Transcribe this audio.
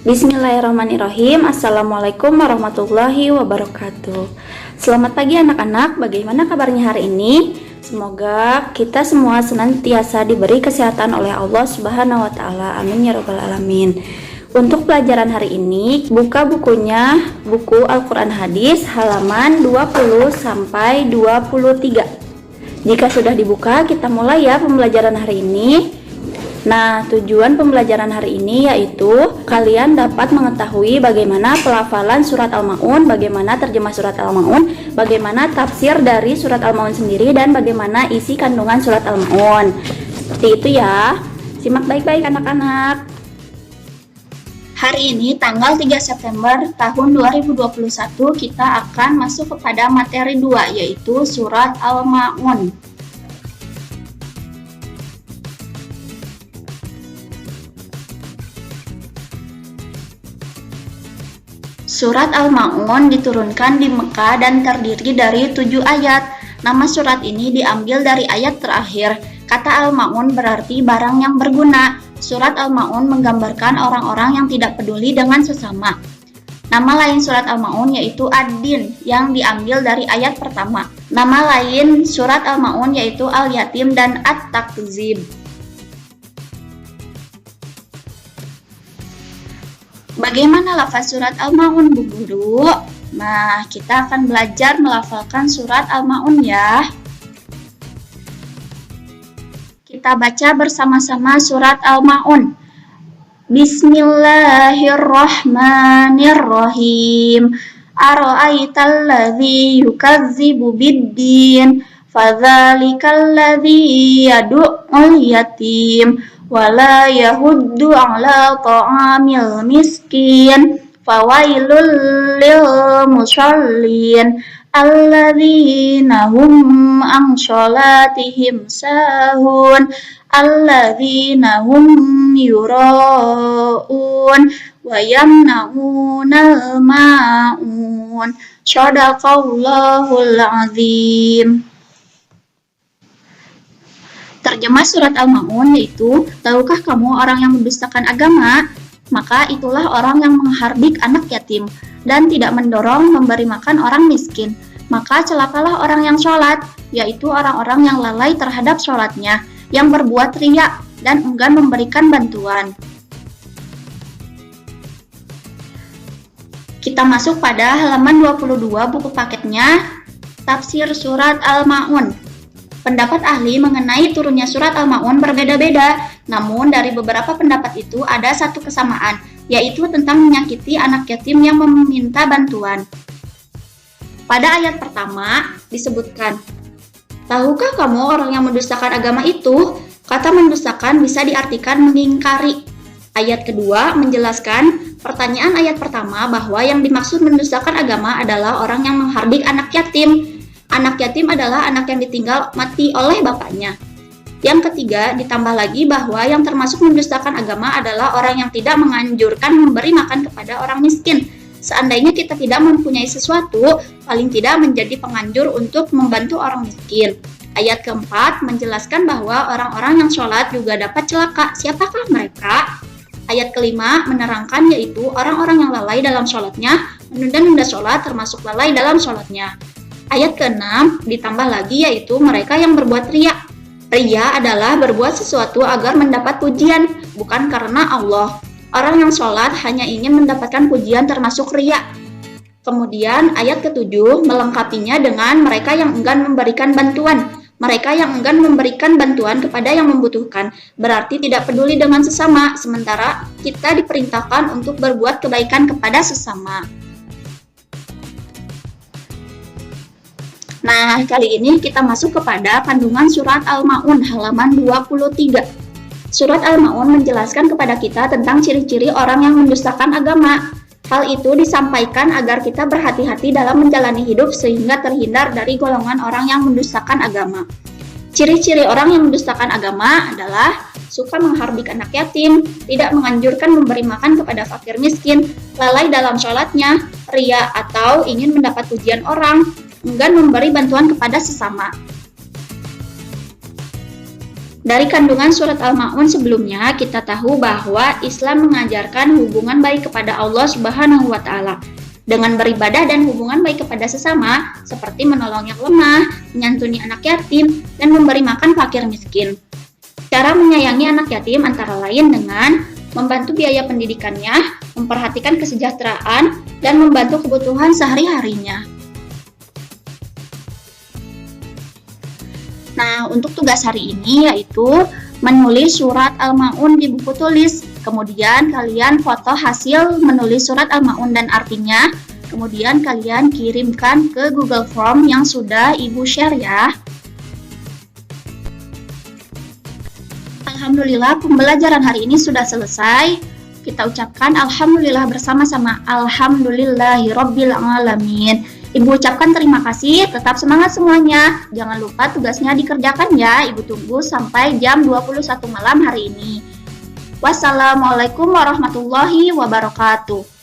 Bismillahirrahmanirrahim. Assalamualaikum warahmatullahi wabarakatuh. Selamat pagi anak-anak, bagaimana kabarnya hari ini? Semoga kita semua senantiasa diberi kesehatan oleh Allah Subhanahu wa taala. Amin ya rabbal alamin. Untuk pelajaran hari ini, buka bukunya, buku Al-Qur'an Hadis halaman 20 sampai 23. Jika sudah dibuka, kita mulai ya pembelajaran hari ini. Nah, tujuan pembelajaran hari ini yaitu kalian dapat mengetahui bagaimana pelafalan surat Al-Ma'un, bagaimana terjemah surat Al-Ma'un, bagaimana tafsir dari surat Al-Ma'un sendiri, dan bagaimana isi kandungan surat Al-Ma'un. Seperti itu ya. Simak baik-baik anak-anak. Hari ini tanggal 3 September tahun 2021 kita akan masuk kepada materi 2 yaitu surat Al-Ma'un. Surat Al-Ma'un diturunkan di Mekah dan terdiri dari 7 ayat. Nama surat ini diambil dari ayat terakhir. Kata Al-Ma'un berarti barang yang berguna. Surat Al-Ma'un menggambarkan orang-orang yang tidak peduli dengan sesama. Nama lain surat Al-Ma'un yaitu Ad-Din yang diambil dari ayat pertama. Nama lain surat Al-Ma'un yaitu Al-Yatim dan At-Takzib. Bagaimana lafaz surat Al-Ma'un, Bu Guru? Nah, kita akan belajar melafalkan surat Al-Ma'un ya. Kita baca bersama-sama surat Al-Ma'un. Bismillahirrahmanirrahim. Ara'aital ladzi yukadzibu biddin, fadzalikal ladzi yad'ul yatim wala yahuddu ala ta'amil miskin fawailul lil musallin alladzina hum an sholatihim sahun alladzina hum yura'un wa yamna'unal ma'un. Shadaqallahul azim. Terjemah surat Al-Ma'un yaitu, tahukah kamu orang yang mendustakan agama? Maka itulah orang yang menghardik anak yatim dan tidak mendorong memberi makan orang miskin. Maka celakalah orang yang sholat, yaitu orang-orang yang lalai terhadap sholatnya, yang berbuat riya dan enggan memberikan bantuan. Kita masuk pada halaman 22 buku paketnya, tafsir surat Al-Ma'un. Pendapat ahli mengenai turunnya surat Al-Ma'un berbeda-beda, namun dari beberapa pendapat itu ada satu kesamaan, yaitu tentang menyakiti anak yatim yang meminta bantuan. Pada ayat pertama disebutkan, tahukah kamu orang yang mendustakan agama itu? Kata mendustakan bisa diartikan mengingkari. Ayat kedua menjelaskan pertanyaan ayat pertama bahwa yang dimaksud mendustakan agama adalah orang yang menghardik anak yatim. Anak yatim adalah anak yang ditinggal mati oleh bapaknya. Yang ketiga, ditambah lagi bahwa yang termasuk mendustakan agama adalah orang yang tidak menganjurkan memberi makan kepada orang miskin. Seandainya kita tidak mempunyai sesuatu, paling tidak menjadi penganjur untuk membantu orang miskin. Ayat keempat menjelaskan bahwa orang-orang yang sholat juga dapat celaka. Siapakah mereka? Ayat kelima menerangkan yaitu orang-orang yang lalai dalam sholatnya, menunda-nunda sholat termasuk lalai dalam sholatnya. Ayat ke-6 ditambah lagi yaitu mereka yang berbuat riya. Riya adalah berbuat sesuatu agar mendapat pujian, bukan karena Allah. Orang yang sholat hanya ingin mendapatkan pujian termasuk riya. Kemudian ayat ke-7 melengkapinya dengan mereka yang enggan memberikan bantuan. Mereka yang enggan memberikan bantuan kepada yang membutuhkan, berarti tidak peduli dengan sesama, sementara kita diperintahkan untuk berbuat kebaikan kepada sesama. Nah, kali ini kita masuk kepada kandungan surat Al-Ma'un halaman 23. Surat Al-Ma'un menjelaskan kepada kita tentang ciri-ciri orang yang mendustakan agama. Hal itu disampaikan agar kita berhati-hati dalam menjalani hidup sehingga terhindar dari golongan orang yang mendustakan agama. Ciri-ciri orang yang mendustakan agama adalah suka menghardik anak yatim, tidak menganjurkan memberi makan kepada fakir miskin, lalai dalam sholatnya, riya atau ingin mendapat pujian orang, enggan memberi bantuan kepada sesama. Dari kandungan surat Al-Ma'un sebelumnya, kita tahu bahwa Islam mengajarkan hubungan baik kepada Allah Subhanahu wa Ta'ala dengan beribadah dan hubungan baik kepada sesama, seperti menolong yang lemah, menyantuni anak yatim, dan memberi makan fakir miskin. Cara menyayangi anak yatim antara lain dengan membantu biaya pendidikannya, memperhatikan kesejahteraan, dan membantu kebutuhan sehari-harinya. Nah, untuk tugas hari ini yaitu menulis surat Al-Ma'un di buku tulis. Kemudian kalian foto hasil menulis surat Al-Ma'un dan artinya. Kemudian kalian kirimkan ke Google Form yang sudah Ibu share ya. Alhamdulillah, pembelajaran hari ini sudah selesai. Kita ucapkan Alhamdulillah bersama-sama. Alhamdulillahirabbil alamin. Ibu ucapkan terima kasih, tetap semangat semuanya. Jangan lupa tugasnya dikerjakan ya. Ibu tunggu sampai jam 21 malam hari ini. Wassalamualaikum warahmatullahi wabarakatuh.